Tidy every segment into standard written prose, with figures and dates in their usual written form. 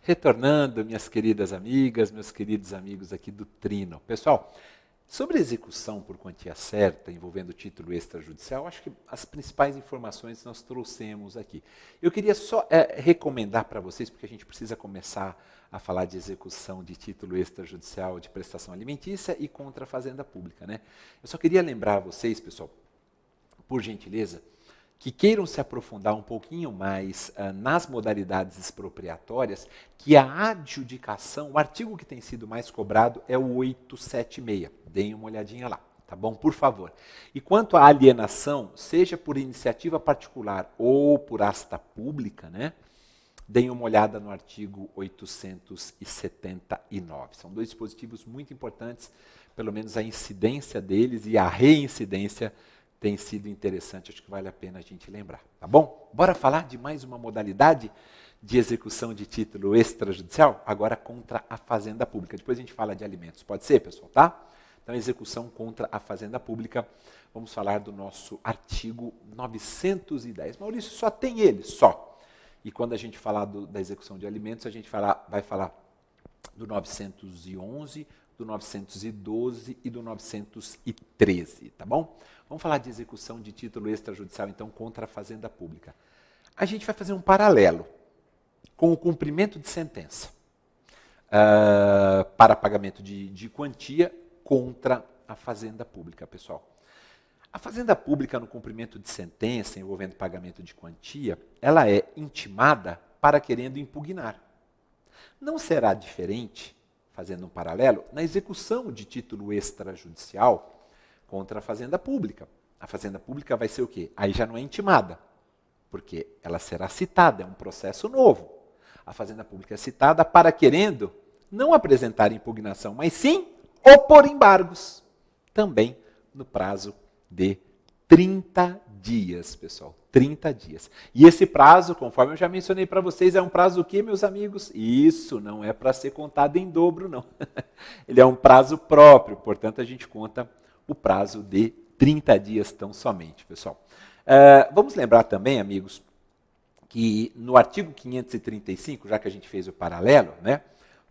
Retornando, minhas queridas amigas, meus queridos amigos aqui do Trino. Pessoal, sobre execução por quantia certa, envolvendo título extrajudicial, acho que as principais informações nós trouxemos aqui. Eu queria só recomendar para vocês, porque a gente precisa começar a falar de execução de título extrajudicial de prestação alimentícia e contra a fazenda pública, né? Eu só queria lembrar a vocês, pessoal, por gentileza, que queiram se aprofundar um pouquinho mais nas modalidades expropriatórias, que a adjudicação, o artigo que tem sido mais cobrado é o 876. Deem uma olhadinha lá, tá bom? Por favor. E quanto à alienação, seja por iniciativa particular ou por asta pública, né? Deem uma olhada no artigo 879. São dois dispositivos muito importantes, pelo menos a incidência deles e a reincidência tem sido interessante, acho que vale a pena a gente lembrar, tá bom? Bora falar de mais uma modalidade de execução de título extrajudicial, agora contra a fazenda pública. Depois a gente fala de alimentos, pode ser, pessoal, tá? Então, execução contra a fazenda pública, vamos falar do nosso artigo 910. Maurício, só tem ele, só. E quando a gente falar da execução de alimentos, a gente vai falar do 911, do 912 e do 913, tá bom? Vamos falar de execução de título extrajudicial, então, contra a fazenda pública. A gente vai fazer um paralelo com o cumprimento de sentença para pagamento de quantia contra a fazenda pública, pessoal. A fazenda pública, no cumprimento de sentença envolvendo pagamento de quantia, ela é intimada para querendo impugnar. Não será diferente, fazendo um paralelo, na execução de título extrajudicial contra a fazenda pública. A fazenda pública vai ser o quê? Aí já não é intimada, porque ela será citada, é um processo novo. A fazenda pública é citada para querendo não apresentar impugnação, mas sim opor embargos, também no prazo de 30 dias, pessoal, 30 dias. E esse prazo, conforme eu já mencionei para vocês, é um prazo o quê, meus amigos? Isso, não é para ser contado em dobro, não. Ele é um prazo próprio, portanto, a gente conta o prazo de 30 dias tão somente, pessoal. Vamos lembrar também, amigos, que no artigo 535, já que a gente fez o paralelo, né,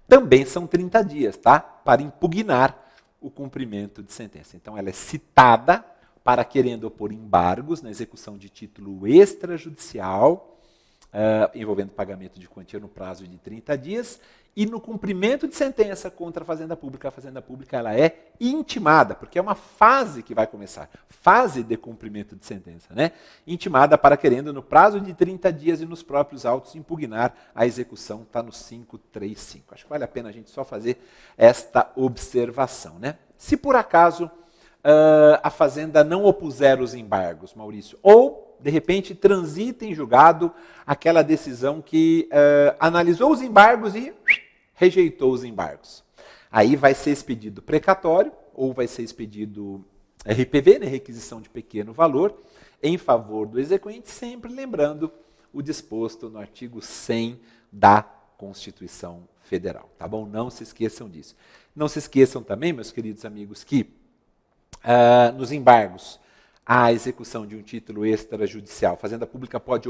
também são 30 dias, tá? Para impugnar o cumprimento de sentença. Então, ela é citada para querendo opor embargos na execução de título extrajudicial, envolvendo pagamento de quantia no prazo de 30 dias, e no cumprimento de sentença contra a fazenda pública. A fazenda pública ela é intimada, porque é uma fase que vai começar, fase de cumprimento de sentença, né? Intimada para querendo, no prazo de 30 dias e nos próprios autos, impugnar a execução, está no 535. Acho que vale a pena a gente só fazer esta observação, né? Se por acaso a fazenda não opuser os embargos, Maurício, ou, de repente, transita em julgado aquela decisão que analisou os embargos e rejeitou os embargos. Aí vai ser expedido precatório, ou vai ser expedido RPV, né, requisição de pequeno valor, em favor do exequente, sempre lembrando o disposto no artigo 100 da Constituição Federal, tá bom? Não se esqueçam disso. Não se esqueçam também, meus queridos amigos, que nos embargos à execução de um título extrajudicial, a Fazenda Pública pode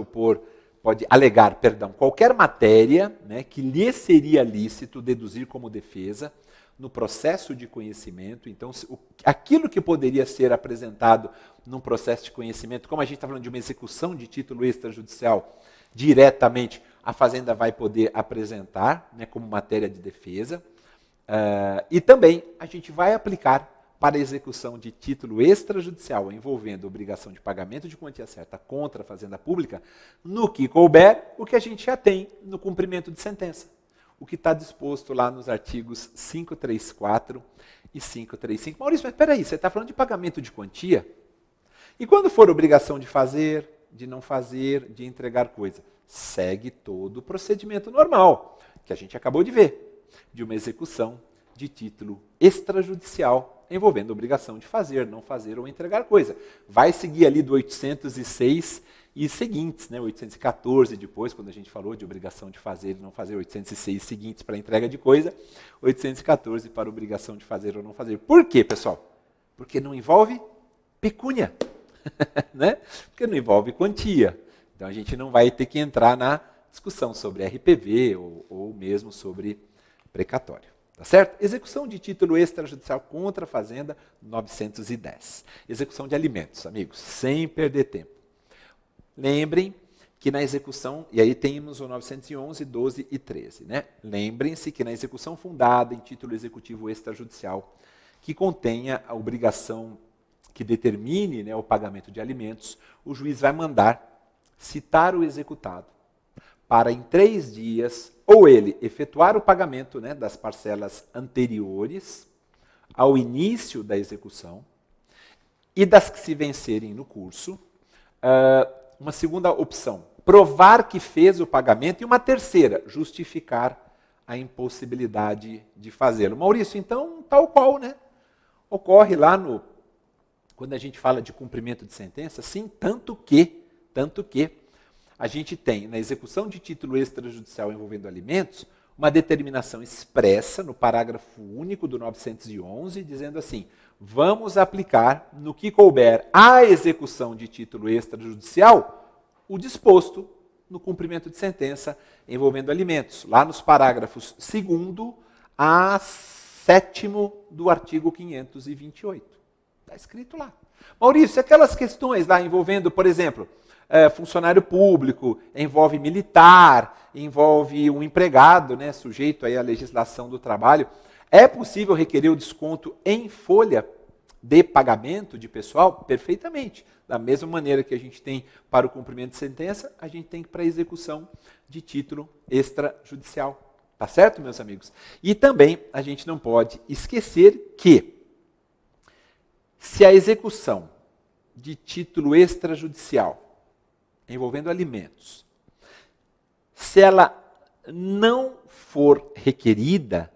alegar, qualquer matéria, né, que lhe seria lícito deduzir como defesa no processo de conhecimento. Então, aquilo que poderia ser apresentado num processo de conhecimento, como a gente está falando de uma execução de título extrajudicial diretamente, a Fazenda vai poder apresentar, né, como matéria de defesa. E também a gente vai aplicar para a execução de título extrajudicial envolvendo obrigação de pagamento de quantia certa contra a fazenda pública, no que couber, o que a gente já tem no cumprimento de sentença. O que está disposto lá nos artigos 534 e 535. Maurício, mas espera aí, você está falando de pagamento de quantia? E quando for obrigação de fazer, de não fazer, de entregar coisa? Segue todo o procedimento normal, que a gente acabou de ver, de uma execução de título extrajudicial envolvendo obrigação de fazer, não fazer ou entregar coisa. Vai seguir ali do 806 e seguintes, né? 814 depois, quando a gente falou de obrigação de fazer e não fazer, 806 seguintes para entrega de coisa, 814 para obrigação de fazer ou não fazer. Por quê, pessoal? Porque não envolve pecúnia, né? Porque não envolve quantia. Então a gente não vai ter que entrar discussão sobre RPV ou mesmo sobre precatório. Tá certo? Execução de título extrajudicial contra a Fazenda, 910. Execução de alimentos, amigos, sem perder tempo. Lembrem que na execução, e aí temos o 911, 12 e 13, né? Lembrem-se que na execução fundada em título executivo extrajudicial, que contenha a obrigação que determine, né, o pagamento de alimentos, o juiz vai mandar citar o executado para em 3 dias, ou ele efetuar o pagamento, né, das parcelas anteriores ao início da execução e das que se vencerem no curso. Uma segunda opção, provar que fez o pagamento, e uma terceira, justificar a impossibilidade de fazê-lo. Maurício, então, tal qual, né? Ocorre lá quando a gente fala de cumprimento de sentença, sim, tanto que a gente tem na execução de título extrajudicial envolvendo alimentos uma determinação expressa no parágrafo único do 911, dizendo assim: vamos aplicar no que couber à execução de título extrajudicial o disposto no cumprimento de sentença envolvendo alimentos, lá nos parágrafos 2º a 7º do artigo 528. Está escrito lá. Maurício, aquelas questões lá envolvendo, por exemplo, funcionário público, envolve militar, envolve um empregado, né, sujeito aí à legislação do trabalho, é possível requerer o desconto em folha de pagamento de pessoal? Perfeitamente. Da mesma maneira que a gente tem para o cumprimento de sentença, a gente tem para a execução de título extrajudicial. Tá certo, meus amigos? E também a gente não pode esquecer que, se a execução de título extrajudicial envolvendo alimentos, se ela não for requerida,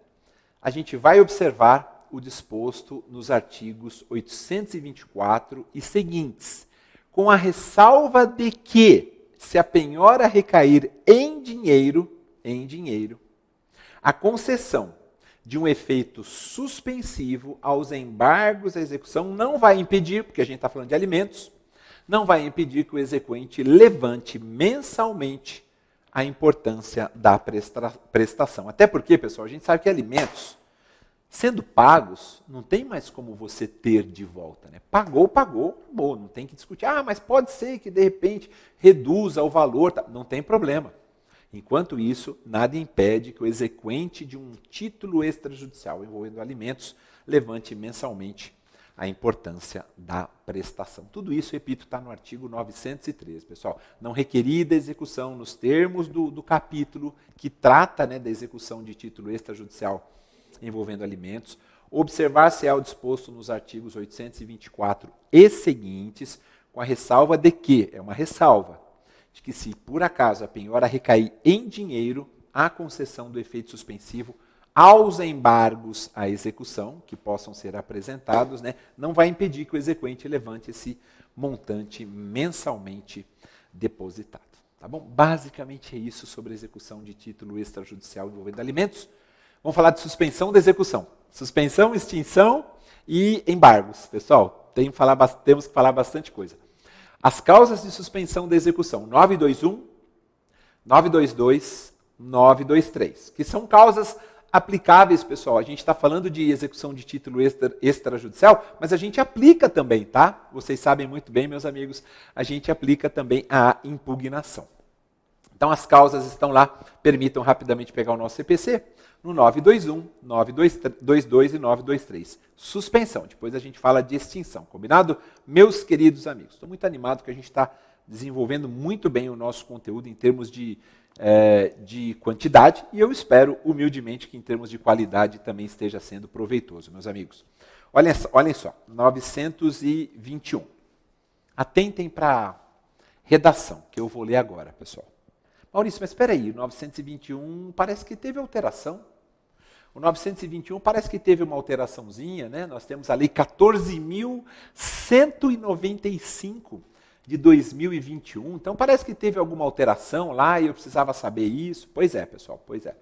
a gente vai observar o disposto nos artigos 824 e seguintes, com a ressalva de que, se a penhora recair em dinheiro, a concessão de um efeito suspensivo aos embargos à execução não vai impedir, porque a gente está falando de alimentos, não vai impedir que o exequente levante mensalmente a importância da prestação. Até porque, pessoal, a gente sabe que alimentos, sendo pagos, não tem mais como você ter de volta, né? Pagou, acabou, não tem que discutir. Ah, mas pode ser que de repente reduza o valor, tá? Não tem problema. Enquanto isso, nada impede que o exequente de um título extrajudicial envolvendo alimentos levante mensalmente a importância da prestação. Tudo isso, repito, está no artigo 913, pessoal. Não requerida execução nos termos do capítulo que trata, né, da execução de título extrajudicial envolvendo alimentos. Observar-se-á o disposto nos artigos 824 e seguintes, com a ressalva de que, é uma ressalva, de que se por acaso a penhora recair em dinheiro, a concessão do efeito suspensivo aos embargos à execução, que possam ser apresentados, né, não vai impedir que o exequente levante esse montante mensalmente depositado. Tá bom? Basicamente é isso sobre a execução de título extrajudicial envolvendo alimentos. Vamos falar de suspensão da execução. Suspensão, extinção e embargos. Pessoal, temos que falar bastante coisa. As causas de suspensão da execução, 921, 922, 923, que são causas aplicáveis, pessoal. A gente está falando de execução de título extrajudicial, mas a gente aplica também, tá? Vocês sabem muito bem, meus amigos, a gente aplica também a impugnação. Então, as causas estão lá. Permitam rapidamente pegar o nosso CPC no 921, 922 e 923. Suspensão. Depois a gente fala de extinção. Combinado? Meus queridos amigos, estou muito animado que a gente está desenvolvendo muito bem o nosso conteúdo em termos de quantidade, e eu espero humildemente que em termos de qualidade também esteja sendo proveitoso, meus amigos. Olhem só, 921. Atentem para a redação, que eu vou ler agora, pessoal. Maurício, mas espera aí, o 921 parece que teve alteração. O 921 parece que teve uma alteraçãozinha, né? Nós temos a lei 14.195 de 2021. Então, parece que teve alguma alteração lá e eu precisava saber isso. Pois é, pessoal, pois é.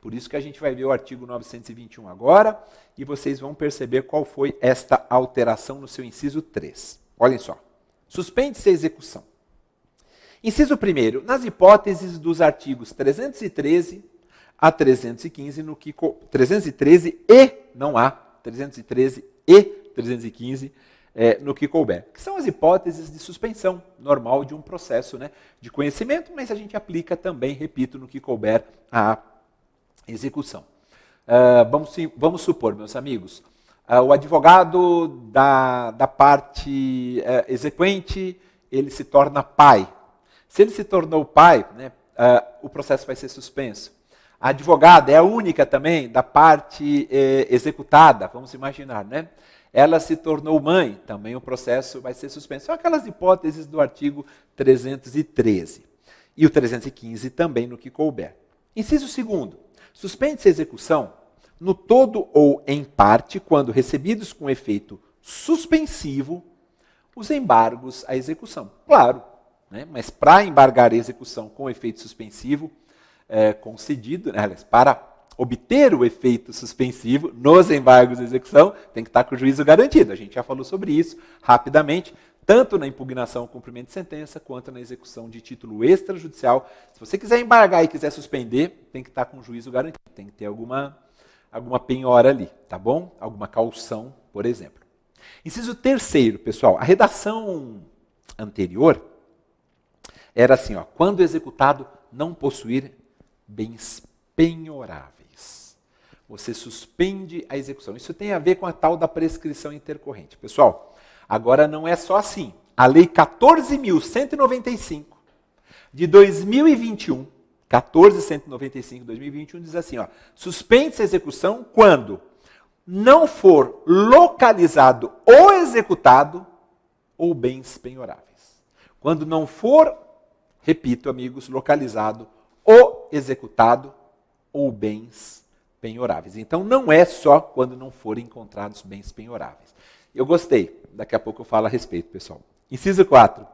Por isso que a gente vai ver o artigo 921 agora e vocês vão perceber qual foi esta alteração no seu inciso 3. Olhem só. Suspende-se a execução. Inciso 1º, nas hipóteses dos artigos 313 a 315, 313 e, não há, 313 e 315, no que couber, que são as hipóteses de suspensão normal de um processo, né, de conhecimento, mas a gente aplica também, repito, no que couber a execução. Vamos supor, meus amigos, o advogado da parte exequente, ele se torna pai. Se ele se tornou pai, né, o processo vai ser suspenso. A advogada é a única também da parte executada, vamos imaginar, né? Ela se tornou mãe, também o processo vai ser suspenso. São aquelas hipóteses do artigo 313. E o 315 também no que couber. Inciso 2º. Suspende-se a execução no todo ou em parte, quando recebidos com efeito suspensivo, os embargos à execução. Claro, né? Mas para embargar a execução com efeito suspensivo concedido, né? Para obter o efeito suspensivo nos embargos de execução, tem que estar com o juízo garantido. A gente já falou sobre isso rapidamente, tanto na impugnação ao cumprimento de sentença, quanto na execução de título extrajudicial. Se você quiser embargar e quiser suspender, tem que estar com o juízo garantido. Tem que ter alguma penhora ali, tá bom? Alguma caução, por exemplo. Inciso 3º, pessoal, a redação anterior era assim, ó, quando o executado não possuir bens penhoráveis. Você suspende a execução. Isso tem a ver com a tal da prescrição intercorrente. Pessoal, agora não é só assim. A Lei 14.195 de 2021, 14.195 de 2021 diz assim, ó, suspende-se a execução quando não for localizado o executado ou bens penhoráveis. Quando não for, repito, amigos, localizado o executado ou bens penhoráveis. Então, não é só quando não forem encontrados bens penhoráveis. Eu gostei. Daqui a pouco eu falo a respeito, pessoal. Inciso 4.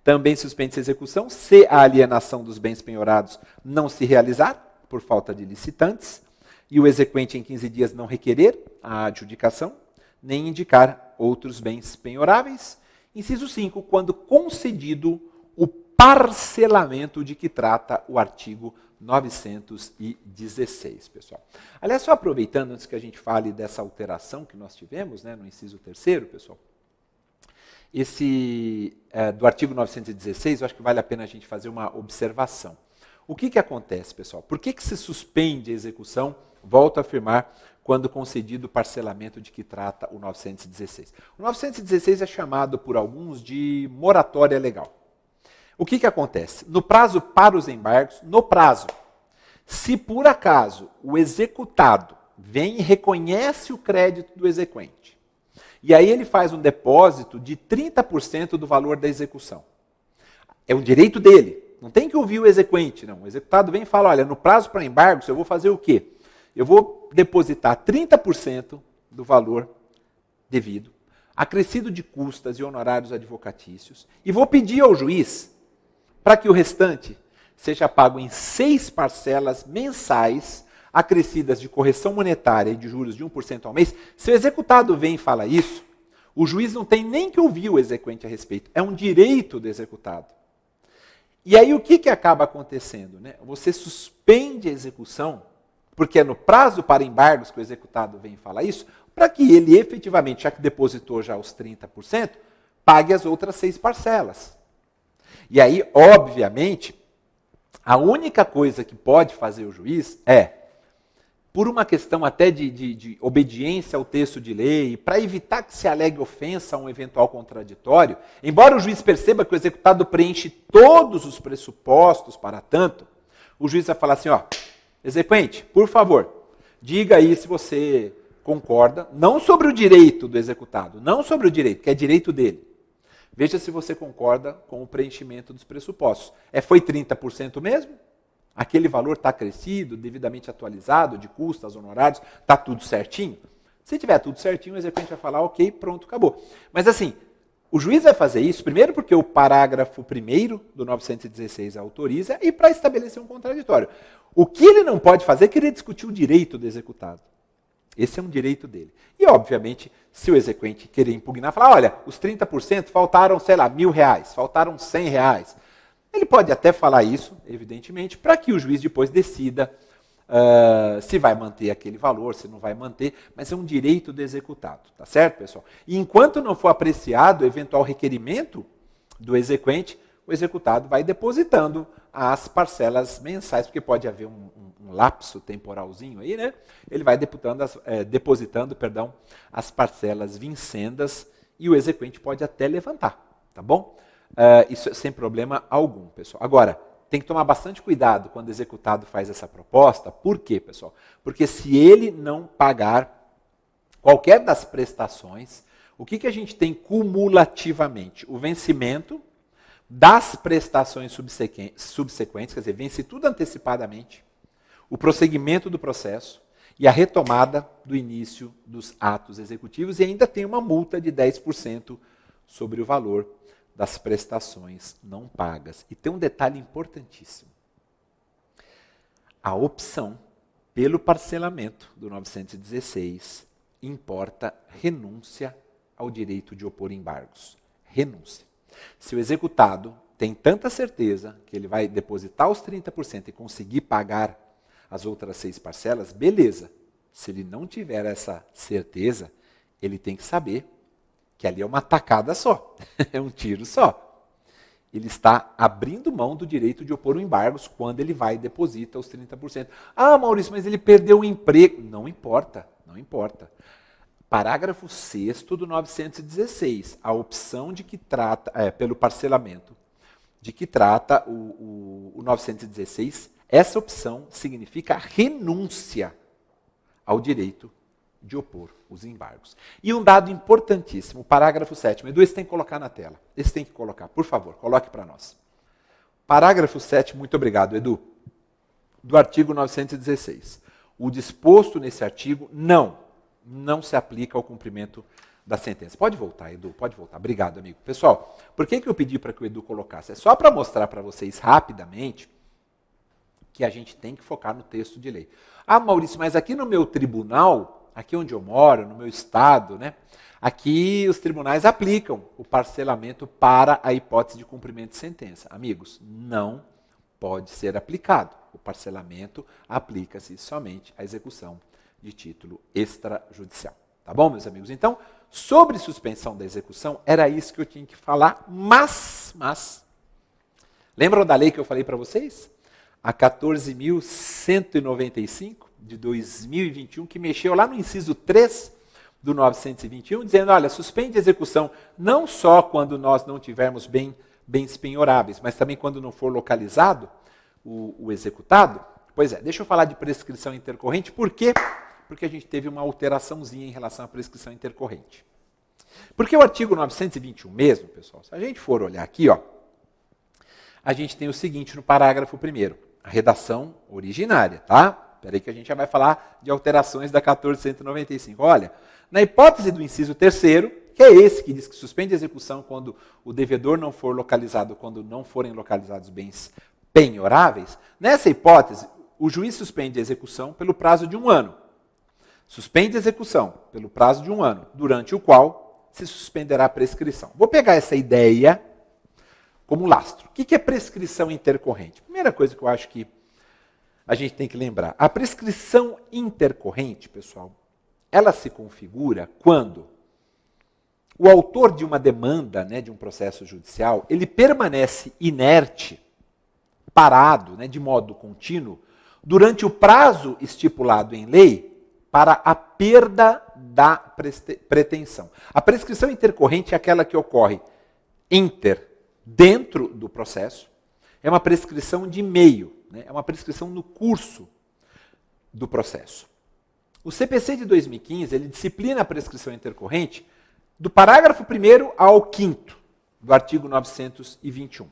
Também suspende-se a execução se a alienação dos bens penhorados não se realizar, por falta de licitantes, e o exequente em 15 dias não requerer a adjudicação, nem indicar outros bens penhoráveis. Inciso 5. Quando concedido o parcelamento de que trata o artigo 916, pessoal. Aliás, só aproveitando, antes que a gente fale dessa alteração que nós tivemos, né, no inciso 3º, pessoal, do artigo 916, eu acho que vale a pena a gente fazer uma observação. O que acontece, pessoal? Por que se suspende a execução, volto a afirmar, quando concedido o parcelamento de que trata o 916? O 916 é chamado por alguns de moratória legal. O que acontece? No prazo para os embargos, se por acaso o executado vem e reconhece o crédito do exequente, e aí ele faz um depósito de 30% do valor da execução. É um direito dele, não tem que ouvir o exequente, não. O executado vem e fala, olha, no prazo para embargos eu vou fazer o quê? Eu vou depositar 30% do valor devido, acrescido de custas e honorários advocatícios, e vou pedir ao juiz para que o restante seja pago em 6 parcelas mensais, acrescidas de correção monetária e de juros de 1% ao mês. Se o executado vem e fala isso, o juiz não tem nem que ouvir o exequente a respeito. É um direito do executado. E aí o que acaba acontecendo? Né? Você suspende a execução, porque é no prazo para embargos que o executado vem e fala isso, para que ele efetivamente, já que depositou já os 30%, pague as outras 6 parcelas. E aí, obviamente, a única coisa que pode fazer o juiz é, por uma questão até de obediência ao texto de lei, para evitar que se alegue ofensa a um eventual contraditório, embora o juiz perceba que o executado preenche todos os pressupostos para tanto, o juiz vai falar assim, ó, exequente, por favor, diga aí se você concorda, não sobre o direito do executado, não sobre o direito, que é direito dele. Veja se você concorda com o preenchimento dos pressupostos. Foi 30% mesmo? Aquele valor está acrescido, devidamente atualizado, de custas, honorários, está tudo certinho? Se tiver tudo certinho, o exequente vai falar, ok, pronto, acabou. Mas assim, o juiz vai fazer isso, primeiro porque o parágrafo 1º do 916 autoriza, e para estabelecer um contraditório. O que ele não pode fazer é querer discutir o direito do executado. Esse é um direito dele. E, obviamente, se o exequente querer impugnar, falar, olha, os 30% faltaram, sei lá, R$1.000, faltaram R$100. Ele pode até falar isso, evidentemente, para que o juiz depois decida se vai manter aquele valor, se não vai manter, mas é um direito do executado, tá certo, pessoal? E enquanto não for apreciado o eventual requerimento do exequente, o executado vai depositando as parcelas mensais, porque pode haver um lapso temporalzinho aí, né? Ele vai depositando as parcelas vincendas e o exequente pode até levantar, tá bom? Isso sem problema algum, pessoal. Agora, tem que tomar bastante cuidado quando o executado faz essa proposta. Por quê, pessoal? Porque se ele não pagar qualquer das prestações, o que a gente tem cumulativamente? O vencimento das prestações subsequentes, quer dizer, vence tudo antecipadamente, o prosseguimento do processo e a retomada do início dos atos executivos, e ainda tem uma multa de 10% sobre o valor das prestações não pagas. E tem um detalhe importantíssimo. A opção pelo parcelamento do 916 importa renúncia ao direito de opor embargos. Renúncia. Se o executado tem tanta certeza que ele vai depositar os 30% e conseguir pagar as outras 6 parcelas, beleza. Se ele não tiver essa certeza, ele tem que saber que ali é uma tacada só, é um tiro só. Ele está abrindo mão do direito de opor embargos quando ele vai e deposita os 30%. Ah, Maurício, mas ele perdeu o emprego. Não importa, não importa. Parágrafo 6º do 916, a opção de que trata, pelo parcelamento, de que trata o 916, essa opção significa renúncia ao direito de opor os embargos. E um dado importantíssimo, o parágrafo 7º. Edu, esse tem que colocar na tela. Esse tem que colocar, por favor, coloque para nós. Parágrafo 7º, muito obrigado, Edu. Do artigo 916. O disposto nesse artigo não se aplica ao cumprimento da sentença. Pode voltar, Edu, pode voltar. Obrigado, amigo. Pessoal, por que eu pedi para que o Edu colocasse? É só para mostrar para vocês rapidamente que a gente tem que focar no texto de lei. Ah, Maurício, mas aqui no meu tribunal, aqui onde eu moro, no meu estado, né? Aqui os tribunais aplicam o parcelamento para a hipótese de cumprimento de sentença. Amigos, não pode ser aplicado. O parcelamento aplica-se somente à execução de título extrajudicial. Tá bom, meus amigos? Então, sobre suspensão da execução, era isso que eu tinha que falar, mas lembram da lei que eu falei para vocês? A 14.195 de 2021, que mexeu lá no inciso 3 do 921, dizendo, olha, suspende a execução não só quando nós não tivermos bens penhoráveis, mas também quando não for localizado o executado. Pois é, deixa eu falar de prescrição intercorrente, por quê? Porque a gente teve uma alteraçãozinha em relação à prescrição intercorrente. Porque o artigo 921 mesmo, pessoal, se a gente for olhar aqui, ó, a gente tem o seguinte no parágrafo 1º, a redação originária, tá? Espera aí que a gente já vai falar de alterações da 14.195. Olha, na hipótese do inciso 3º, que é esse que diz que suspende a execução quando o devedor não for localizado, quando não forem localizados bens penhoráveis, nessa hipótese, o juiz suspende a execução pelo prazo de 1 ano. Suspende a execução pelo prazo de 1 ano, durante o qual se suspenderá a prescrição. Vou pegar essa ideia como lastro. O que é prescrição intercorrente? Primeira coisa que eu acho que a gente tem que lembrar. A prescrição intercorrente, pessoal, ela se configura quando o autor de uma demanda, né, de um processo judicial, ele permanece inerte, parado, né, de modo contínuo, durante o prazo estipulado em lei para a perda da pretensão. A prescrição intercorrente é aquela que ocorre dentro do processo, é uma prescrição de meio, né? É uma prescrição no curso do processo. O CPC de 2015, ele disciplina a prescrição intercorrente do parágrafo 1º ao 5º do artigo 921.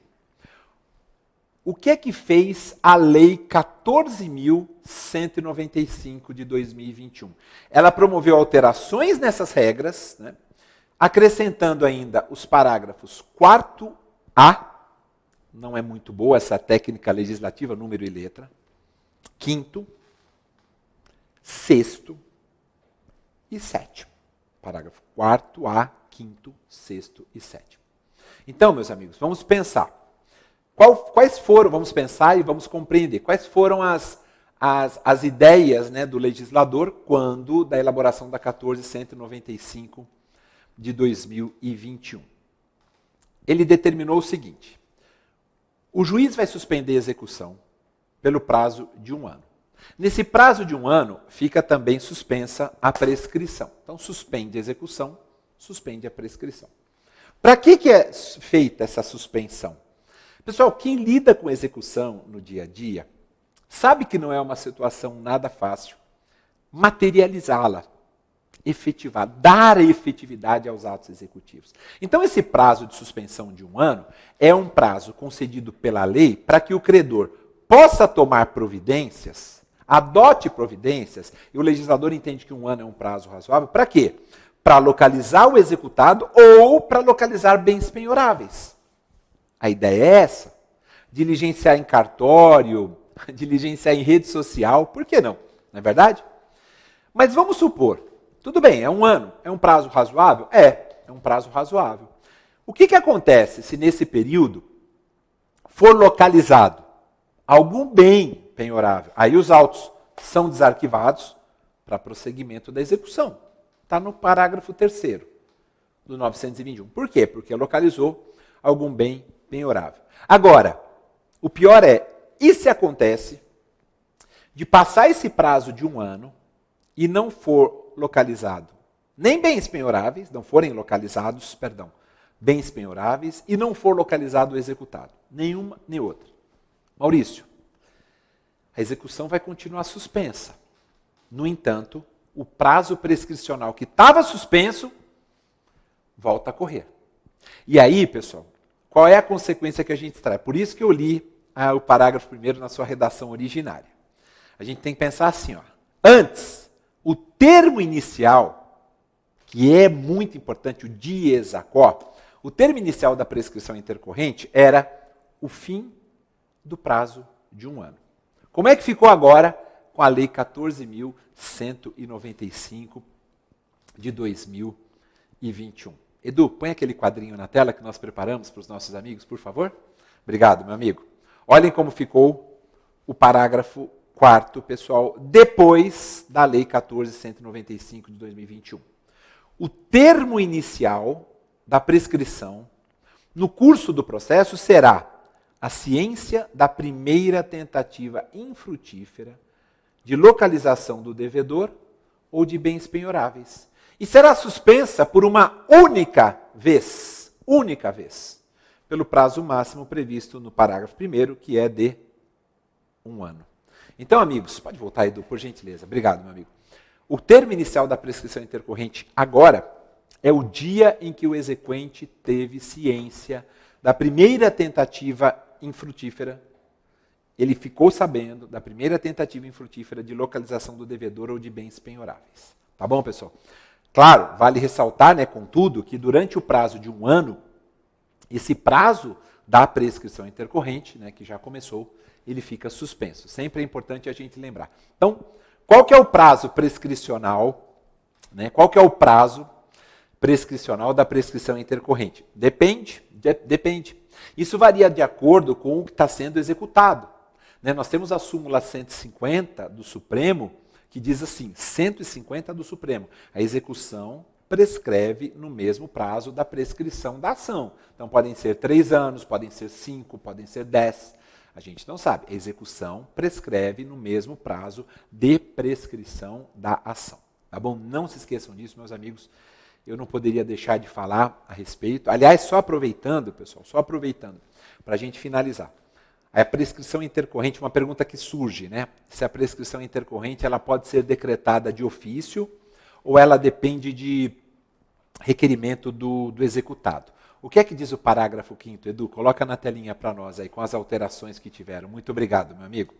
O que é que fez a Lei 14.195 de 2021? Ela promoveu alterações nessas regras, né? Acrescentando ainda os parágrafos 4A, não é muito boa essa técnica legislativa, número e letra, 5º, 6º e 7º. Parágrafo 4A, 5º, 6º e 7º. Então, meus amigos, vamos pensar. Quais foram, vamos pensar e vamos compreender, quais foram as ideias, né, do legislador quando da elaboração da 14.195 de 2021. Ele determinou o seguinte: o juiz vai suspender a execução pelo prazo de 1 ano. Nesse prazo de 1 ano, fica também suspensa a prescrição. Então, suspende a execução, suspende a prescrição. Para que é feita essa suspensão? Pessoal, quem lida com execução no dia a dia, sabe que não é uma situação nada fácil materializá-la, efetivar, dar efetividade aos atos executivos. Então, esse prazo de suspensão de 1 ano é um prazo concedido pela lei para que o credor possa tomar providências, adote providências, e o legislador entende que 1 ano é um prazo razoável, para quê? Para localizar o executado ou para localizar bens penhoráveis. A ideia é essa. Diligenciar em cartório, diligenciar em rede social, por que não? Não é verdade? Mas vamos supor, tudo bem, é 1 ano, é um prazo razoável? É um prazo razoável. O que acontece se nesse período for localizado algum bem penhorável? Aí os autos são desarquivados para prosseguimento da execução. Está no parágrafo 3º do 921. Por quê? Porque localizou algum bem penhorável. Agora, o pior é, e se acontece de passar esse prazo de 1 ano e não for localizado nem bens penhoráveis, não forem localizados, bens penhoráveis, e não for localizado o executado? Nenhuma nem outra. Maurício, a execução vai continuar suspensa. No entanto, o prazo prescricional que estava suspenso volta a correr. E aí, pessoal, qual é a consequência que a gente traz? Por isso que eu li o parágrafo 1º na sua redação originária. A gente tem que pensar assim, ó. Antes, o termo inicial, que é muito importante, o dies aquo, o termo inicial da prescrição intercorrente era o fim do prazo de 1 ano. Como é que ficou agora com a Lei 14.195 de 2021? Edu, põe aquele quadrinho na tela que nós preparamos para os nossos amigos, por favor. Obrigado, meu amigo. Olhem como ficou o parágrafo 4º, pessoal, depois da Lei 14.195 de 2021. O termo inicial da prescrição no curso do processo será a ciência da primeira tentativa infrutífera de localização do devedor ou de bens penhoráveis. E será suspensa por uma única vez, pelo prazo máximo previsto no parágrafo 1º, que é de 1 ano. Então, amigos, pode voltar, Edu, por gentileza. Obrigado, meu amigo. O termo inicial da prescrição intercorrente agora é o dia em que o exequente teve ciência da primeira tentativa infrutífera. Ele ficou sabendo da primeira tentativa infrutífera de localização do devedor ou de bens penhoráveis. Tá bom, pessoal? Claro, vale ressaltar, né, contudo, que durante o prazo de 1 ano, esse prazo da prescrição intercorrente, né, que já começou, ele fica suspenso. Sempre é importante a gente lembrar. Então, qual que é o prazo prescricional, né? Qual que é o prazo prescricional da prescrição intercorrente? Depende. Isso varia de acordo com o que está sendo executado. Né? Nós temos a súmula 150 do Supremo, que diz assim, 150 do Supremo, a execução prescreve no mesmo prazo da prescrição da ação. Então, podem ser 3 anos, podem ser 5, podem ser 10. A gente não sabe. A execução prescreve no mesmo prazo de prescrição da ação. Tá bom? Não se esqueçam disso, meus amigos. Eu não poderia deixar de falar a respeito. Aliás, só aproveitando, pessoal, para a gente finalizar. A prescrição intercorrente, uma pergunta que surge, né? Se a prescrição intercorrente ela pode ser decretada de ofício ou ela depende de requerimento do executado. O que é que diz o parágrafo 5º, Edu? Coloca na telinha para nós aí, com as alterações que tiveram. Muito obrigado, meu amigo.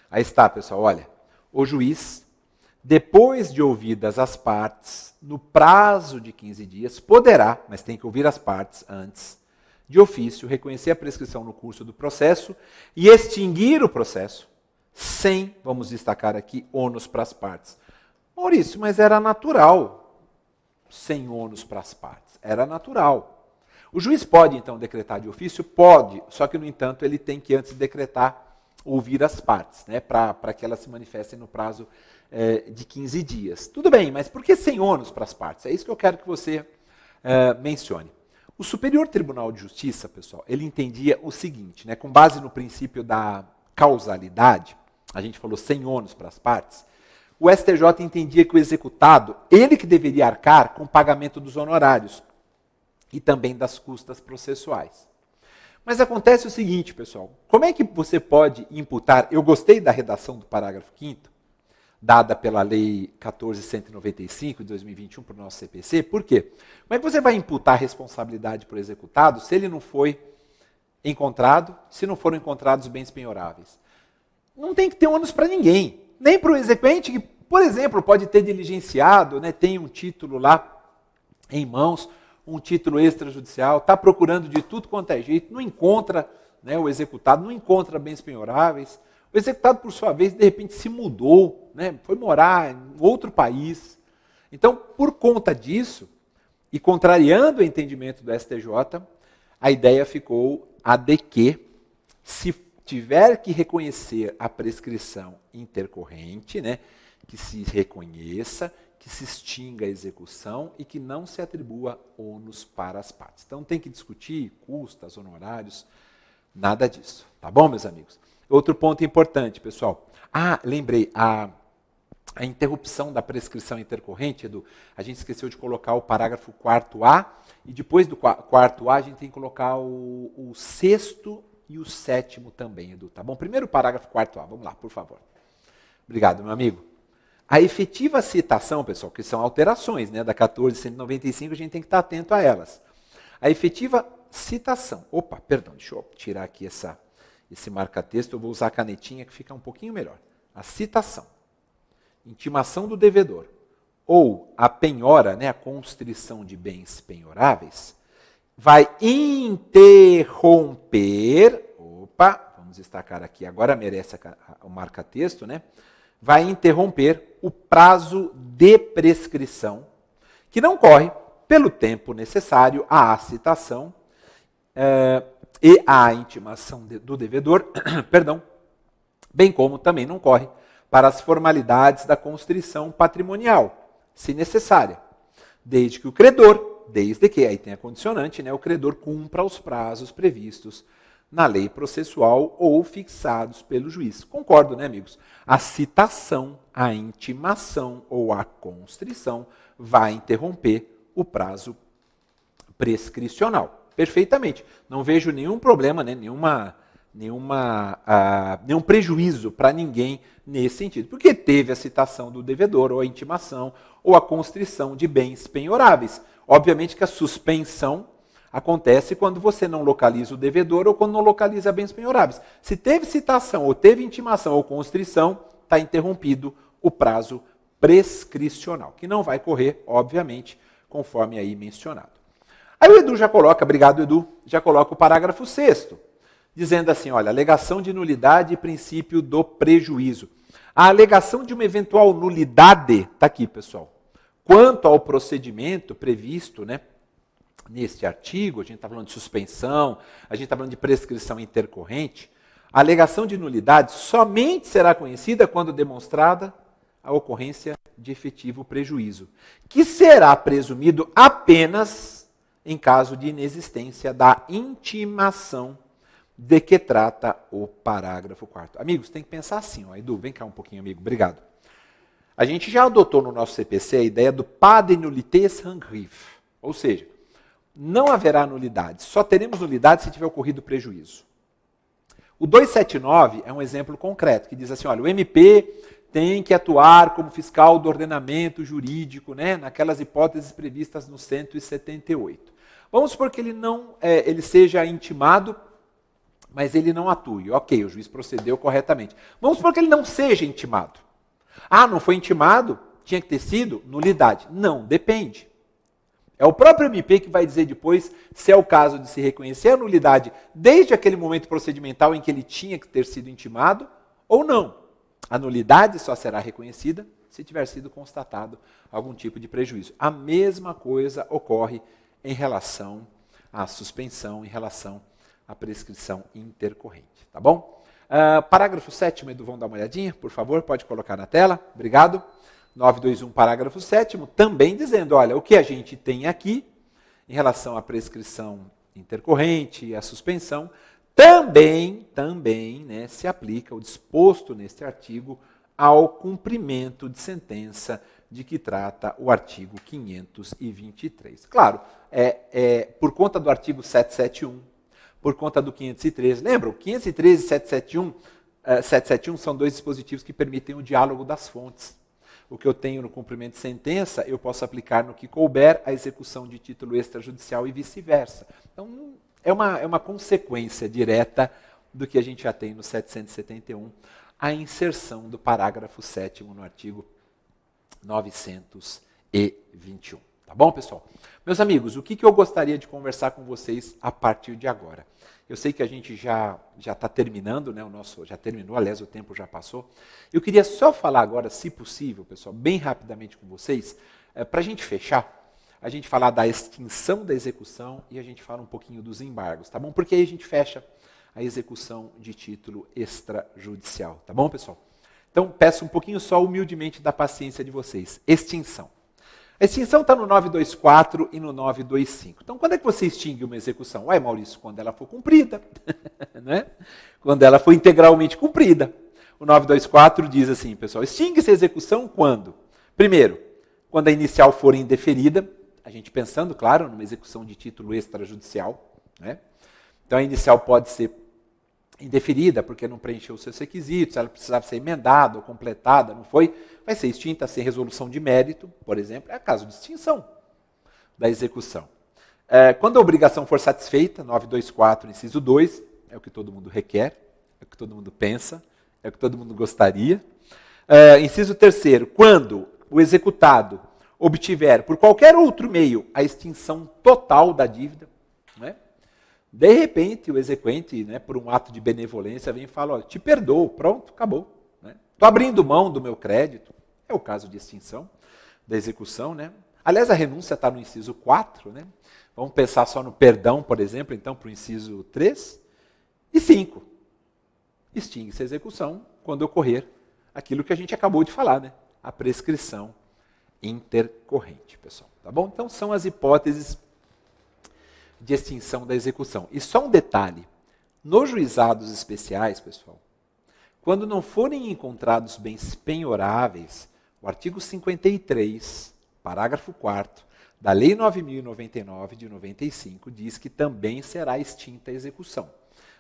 Aí está, pessoal, olha. O juiz, depois de ouvidas as partes, no prazo de 15 dias, poderá, mas tem que ouvir as partes antes, de ofício, reconhecer a prescrição no curso do processo e extinguir o processo, sem, vamos destacar aqui, ônus para as partes. Maurício, mas era natural, sem ônus para as partes. Era natural. O juiz pode, então, decretar de ofício? Pode, só que, no entanto, ele tem que, antes de decretar, ouvir as partes, né, para que elas se manifestem no prazo de 15 dias. Tudo bem, mas por que sem ônus para as partes? É isso que eu quero que você mencione. O Superior Tribunal de Justiça, pessoal, ele entendia o seguinte, né, com base no princípio da causalidade, a gente falou sem ônus para as partes, o STJ entendia que o executado, ele que deveria arcar com o pagamento dos honorários e também das custas processuais. Mas acontece o seguinte, pessoal, como é que você pode imputar, eu gostei da redação do parágrafo 5º, dada pela Lei 14.195 de 2021 para o nosso CPC, por quê? Como é que você vai imputar responsabilidade para o executado se ele não foi encontrado, se não foram encontrados bens penhoráveis? Não tem que ter ônus para ninguém, nem para o exequente, que, por exemplo, pode ter diligenciado, né, tem um título lá em mãos, um título extrajudicial, está procurando de tudo quanto é jeito, não encontra, né, o executado, não encontra bens penhoráveis. O executado, por sua vez, de repente se mudou, né, foi morar em outro país. Então, por conta disso, e contrariando o entendimento do STJ, a ideia ficou a de que, se tiver que reconhecer a prescrição intercorrente, né, que se reconheça, que se extinga a execução e que não se atribua ônus para as partes. Então tem que discutir custas, honorários, nada disso. Tá bom, meus amigos? Outro ponto importante, pessoal. Lembrei, a interrupção da prescrição intercorrente, Edu, a gente esqueceu de colocar o parágrafo 4A, e depois do 4A a gente tem que colocar o 6º e o 7º também, Edu, tá bom? Primeiro o parágrafo 4A, vamos lá, por favor. Obrigado, meu amigo. A efetiva citação, pessoal, que são alterações, né, da 14.195, a gente tem que estar atento a elas. A efetiva citação, deixa eu tirar aqui esse marca-texto, eu vou usar a canetinha que fica um pouquinho melhor. A citação, intimação do devedor, ou a penhora, né, a constrição de bens penhoráveis, vai interromper, vamos destacar aqui, agora merece o marca-texto, né, vai interromper o prazo de prescrição, que não corre pelo tempo necessário à citação e à intimação do devedor, bem como também não corre para as formalidades da constrição patrimonial, se necessária, desde que, aí tem a condicionante, né, o credor cumpra os prazos previstos na lei processual ou fixados pelo juiz. Concordo, né, amigos? A citação, a intimação ou a constrição vai interromper o prazo prescricional. Perfeitamente. Não vejo nenhum problema, né, nenhum prejuízo para ninguém nesse sentido. Porque teve a citação do devedor, ou a intimação, ou a constrição de bens penhoráveis. Obviamente que a suspensão acontece quando você não localiza o devedor ou quando não localiza bens penhoráveis. Se teve citação, ou teve intimação ou constrição, está interrompido o prazo prescricional, que não vai correr, obviamente, conforme aí mencionado. Aí o Edu já coloca, obrigado Edu, já coloca o parágrafo 6º, dizendo assim, olha, alegação de nulidade e princípio do prejuízo. A alegação de uma eventual nulidade, está aqui, pessoal, quanto ao procedimento previsto, né, neste artigo, a gente está falando de suspensão, a gente está falando de prescrição intercorrente, a alegação de nulidade somente será conhecida quando demonstrada a ocorrência de efetivo prejuízo, que será presumido apenas em caso de inexistência da intimação de que trata o parágrafo 4º. Amigos, tem que pensar assim, ó, Edu, vem cá um pouquinho, amigo, obrigado. A gente já adotou no nosso CPC a ideia do pas de nullité sans griffe, ou seja, não haverá nulidade, só teremos nulidade se tiver ocorrido prejuízo. O 279 é um exemplo concreto, que diz assim, olha, o MP tem que atuar como fiscal do ordenamento jurídico, né, naquelas hipóteses previstas no 178. Vamos supor que ele seja intimado, mas ele não atue. Ok, o juiz procedeu corretamente. Vamos supor que ele não seja intimado. Não foi intimado? Tinha que ter sido nulidade. Não, depende. É o próprio MP que vai dizer depois se é o caso de se reconhecer a nulidade desde aquele momento procedimental em que ele tinha que ter sido intimado ou não. A nulidade só será reconhecida se tiver sido constatado algum tipo de prejuízo. A mesma coisa ocorre em relação à suspensão em relação à prescrição intercorrente, tá bom? Parágrafo 7º, Edu, vamos dar uma olhadinha, por favor, pode colocar na tela, obrigado. 921, parágrafo 7º, também dizendo, olha, o que a gente tem aqui, em relação à prescrição intercorrente e à suspensão, também né, se aplica o disposto neste artigo ao cumprimento de sentença de que trata o artigo 523. Claro, por conta do artigo 771, por conta do 513. Lembra, o 513 e 771 são dois dispositivos que permitem o diálogo das fontes. O que eu tenho no cumprimento de sentença, eu posso aplicar no que couber a execução de título extrajudicial e vice-versa. Então, é uma consequência direta do que a gente já tem no 771, a inserção do parágrafo 7º no artigo 921. Tá bom, pessoal? Meus amigos, o que eu gostaria de conversar com vocês a partir de agora? Eu sei que a gente já está terminando, né, já terminou, aliás, o tempo já passou. Eu queria só falar agora, se possível, pessoal, bem rapidamente com vocês, para a gente fechar, a gente falar da extinção da execução e a gente fala um pouquinho dos embargos, tá bom? Porque aí a gente fecha a execução de título extrajudicial, tá bom, pessoal? Então, peço um pouquinho só humildemente da paciência de vocês. Extinção. A extinção está no 924 e no 925. Então, quando é que você extingue uma execução? Ué, Maurício, quando ela for cumprida. Né? Quando ela for integralmente cumprida. O 924 diz assim, pessoal, extingue-se a execução quando? Primeiro, quando a inicial for indeferida, a gente pensando, claro, numa execução de título extrajudicial. Né? Então, a inicial pode ser indeferida porque não preencheu os seus requisitos, ela precisava ser emendada ou completada, não foi, vai ser extinta sem resolução de mérito, por exemplo, é caso de extinção da execução. Quando a obrigação for satisfeita, 924, inciso 2, é o que todo mundo requer, é o que todo mundo pensa, é o que todo mundo gostaria. Inciso 3º, quando o executado obtiver, por qualquer outro meio, a extinção total da dívida, né? De repente, o exequente, né, por um ato de benevolência, vem e fala, ó, te perdoo, pronto, acabou. Estou abrindo mão do meu crédito. É o caso de extinção da execução. Né? Aliás, a renúncia está no inciso 4. Né? Vamos pensar só no perdão, por exemplo, então, para o inciso 3. E 5. Extingue-se a execução quando ocorrer aquilo que a gente acabou de falar, né? A prescrição intercorrente, pessoal. Tá bom? Então, são as hipóteses de extinção da execução. E só um detalhe, nos juizados especiais, pessoal, quando não forem encontrados bens penhoráveis, o artigo 53, parágrafo 4º, da Lei 9.099 de 95, diz que também será extinta a execução.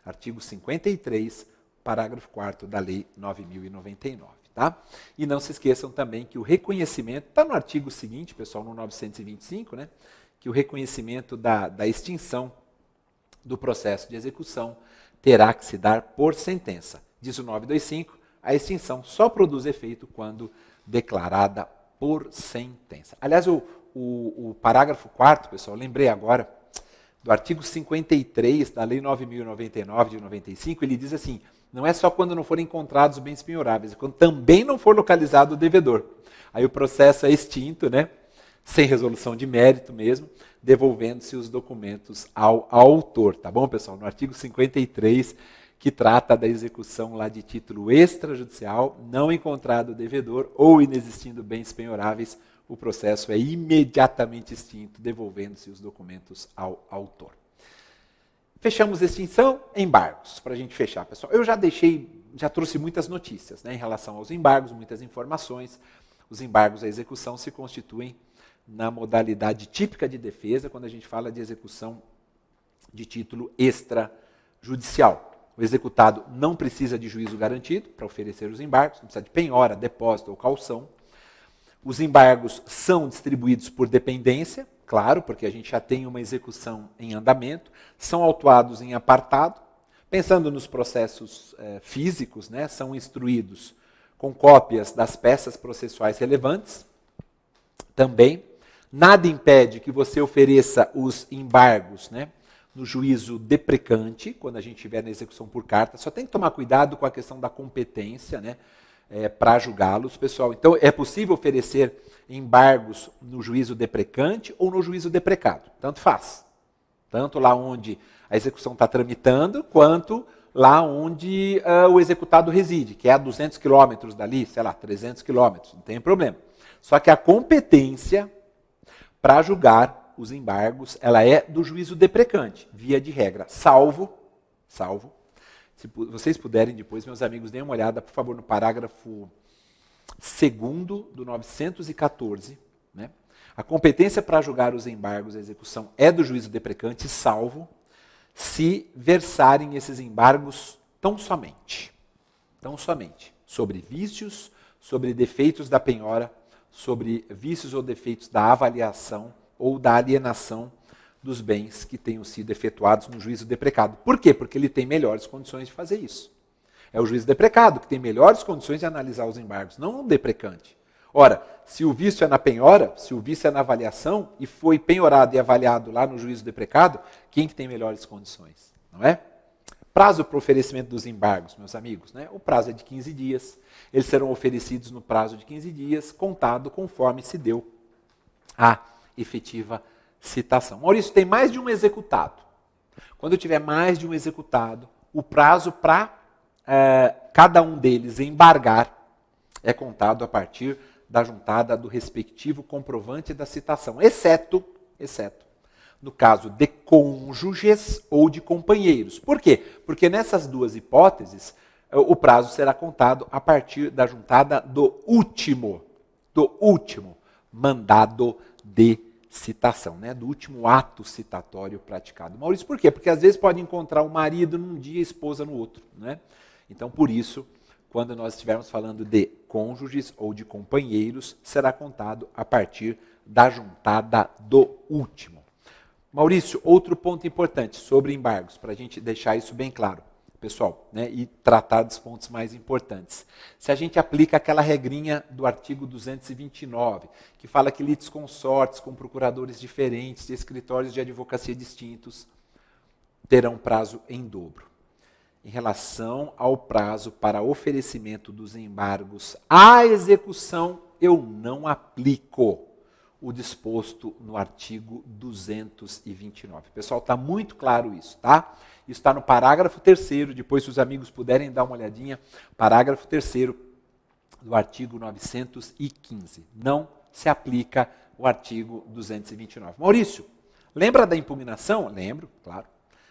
Artigo 53, parágrafo 4º da Lei 9.099. Tá? E não se esqueçam também que o reconhecimento, está no artigo seguinte, pessoal, no 925, né? Que o reconhecimento da extinção do processo de execução terá que se dar por sentença. Diz o 925, a extinção só produz efeito quando declarada por sentença. Aliás, o parágrafo 4º, pessoal, lembrei agora, do artigo 53 da Lei 9.099 de 95, ele diz assim, não é só quando não forem encontrados bens penhoráveis, é quando também não for localizado o devedor. Aí o processo é extinto, né? Sem resolução de mérito mesmo, devolvendo-se os documentos ao autor, tá bom, pessoal? No artigo 53, que trata da execução lá de título extrajudicial, não encontrado o devedor ou inexistindo bens penhoráveis, o processo é imediatamente extinto, devolvendo-se os documentos ao autor. Fechamos extinção, embargos, para a gente fechar, pessoal. Eu já trouxe muitas notícias, né, em relação aos embargos, muitas informações. Os embargos à execução se constituem na modalidade típica de defesa, quando a gente fala de execução de título extrajudicial. O executado não precisa de juízo garantido para oferecer os embargos, não precisa de penhora, depósito ou caução. Os embargos são distribuídos por dependência, claro, porque a gente já tem uma execução em andamento, são autuados em apartado. Pensando nos processos físicos, né, são instruídos com cópias das peças processuais relevantes, também. Nada impede que você ofereça os embargos, né, no juízo deprecante, quando a gente estiver na execução por carta. Só tem que tomar cuidado com a questão da competência, né, para julgá-los, pessoal. Então, é possível oferecer embargos no juízo deprecante ou no juízo deprecado. Tanto faz. Tanto lá onde a execução está tramitando, quanto lá onde o executado reside, que é a 200 quilômetros dali, sei lá, 300 quilômetros, não tem problema. Só que a competência para julgar os embargos, ela é do juízo deprecante, via de regra, salvo, se vocês puderem depois, meus amigos, deem uma olhada, por favor, no parágrafo 2º do 914, né? A competência para julgar os embargos e a execução é do juízo deprecante, salvo se versarem esses embargos tão somente sobre vícios, sobre defeitos da penhora, sobre vícios ou defeitos da avaliação ou da alienação dos bens que tenham sido efetuados no juízo deprecado. Por quê? Porque ele tem melhores condições de fazer isso. É o juiz deprecado que tem melhores condições de analisar os embargos, não um deprecante. Ora, se o vício é na penhora, se o vício é na avaliação e foi penhorado e avaliado lá no juízo deprecado, quem que tem melhores condições? Não é? Prazo para o oferecimento dos embargos, meus amigos, né? O prazo é de 15 dias. Eles serão oferecidos no prazo de 15 dias, contado conforme se deu a efetiva citação. Maurício, tem mais de um executado. Quando tiver mais de um executado, o prazo para cada um deles embargar é contado a partir da juntada do respectivo comprovante da citação, exceto no caso de cônjuges ou de companheiros. Por quê? Porque nessas duas hipóteses, o prazo será contado a partir da juntada do último mandado de citação, né? Do último ato citatório praticado. Maurício, por quê? Porque às vezes pode encontrar o marido num dia e a esposa no outro, né? Então, por isso, quando nós estivermos falando de cônjuges ou de companheiros, será contado a partir da juntada do último. Maurício, outro ponto importante sobre embargos, para a gente deixar isso bem claro, pessoal, né, e tratar dos pontos mais importantes. Se a gente aplica aquela regrinha do artigo 229, que fala que litisconsortes com procuradores diferentes de escritórios de advocacia distintos terão prazo em dobro. Em relação ao prazo para oferecimento dos embargos à execução, eu não aplico o disposto no artigo 229. Pessoal, está muito claro isso, tá? Isso está no parágrafo 3º, depois se os amigos puderem dar uma olhadinha, parágrafo 3º do artigo 915. Não se aplica o artigo 229. Maurício, lembra da impugnação? Lembro, claro.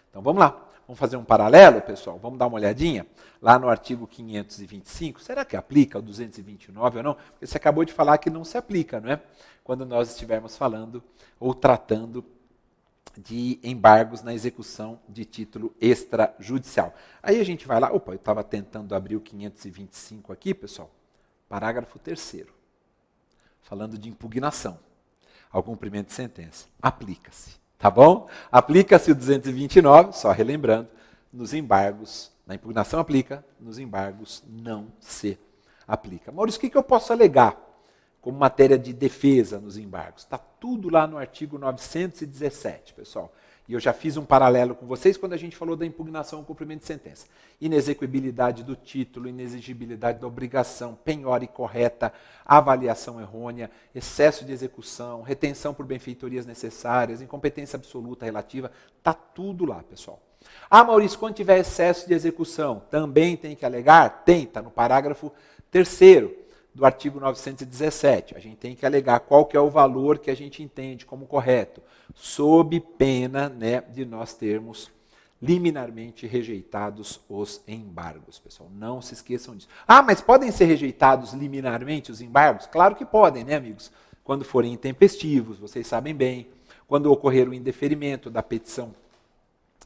Então vamos lá. Vamos fazer um paralelo, pessoal? Vamos dar uma olhadinha? Lá no artigo 525, será que aplica o 229 ou não? Porque você acabou de falar que não se aplica, não é? Quando nós estivermos falando ou tratando de embargos na execução de título extrajudicial. Aí a gente vai lá, opa, eu estava tentando abrir o 525 aqui, pessoal, parágrafo 3º, falando de impugnação ao cumprimento de sentença. Aplica-se. Tá bom? Aplica-se o 229, só relembrando, nos embargos, na impugnação aplica, nos embargos não se aplica. Maurício, o que eu posso alegar como matéria de defesa nos embargos? Está tudo lá no artigo 917, pessoal. E eu já fiz um paralelo com vocês quando a gente falou da impugnação ao cumprimento de sentença. Inexequibilidade do título, inexigibilidade da obrigação, penhora incorreta, avaliação errônea, excesso de execução, retenção por benfeitorias necessárias, incompetência absoluta relativa, está tudo lá, pessoal. Ah, Maurício, quando tiver excesso de execução, também tem que alegar? Tem, está no parágrafo 3º do artigo 917. A gente tem que alegar qual que é o valor que a gente entende como correto, sob pena, né, de nós termos liminarmente rejeitados os embargos, pessoal. Não se esqueçam disso. Ah, mas podem ser rejeitados liminarmente os embargos? Claro que podem, né, amigos? Quando forem intempestivos, vocês sabem bem, quando ocorrer o indeferimento da petição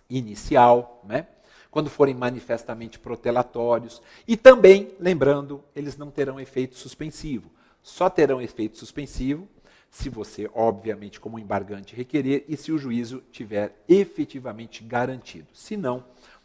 inicial, né? Quando forem manifestamente protelatórios. E também, lembrando, eles não terão efeito suspensivo. Só terão efeito suspensivo se você, obviamente, como embargante, requerer e se o juízo tiver efetivamente garantido. Se não,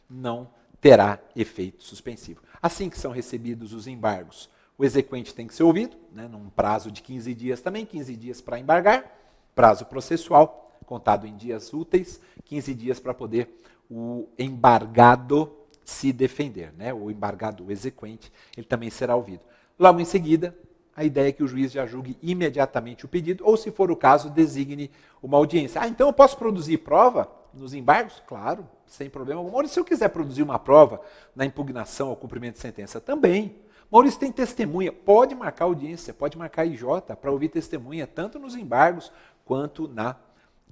não terá efeito suspensivo. Assim que são recebidos os embargos, o exequente tem que ser ouvido, né, num prazo de 15 dias também, 15 dias para embargar, prazo processual, contado em dias úteis, 15 dias para poder o embargado se defender, né? O embargado, o exequente, ele também será ouvido. Logo em seguida, a ideia é que o juiz já julgue imediatamente o pedido, ou se for o caso, designe uma audiência. Ah, então eu posso produzir prova? nos embargos? Claro, sem problema algum. Maurício, se eu quiser produzir uma prova na impugnação ao cumprimento de sentença, também. Maurício, tem testemunha? Pode marcar audiência, pode marcar IJ para ouvir testemunha, tanto nos embargos quanto na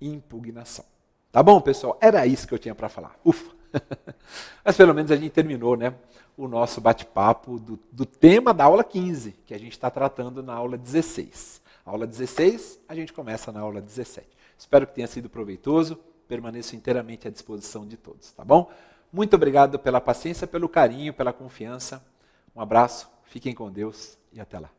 impugnação. Tá bom, pessoal? Era isso que eu tinha para falar. Ufa! Mas pelo menos a gente terminou, né, o nosso bate-papo do tema da aula 15, que a gente está tratando na aula 16. Aula 16, a gente começa na aula 17. Espero que tenha sido proveitoso, permaneço inteiramente à disposição de todos, tá bom? Muito obrigado pela paciência, pelo carinho, pela confiança. Um abraço, fiquem com Deus e até lá.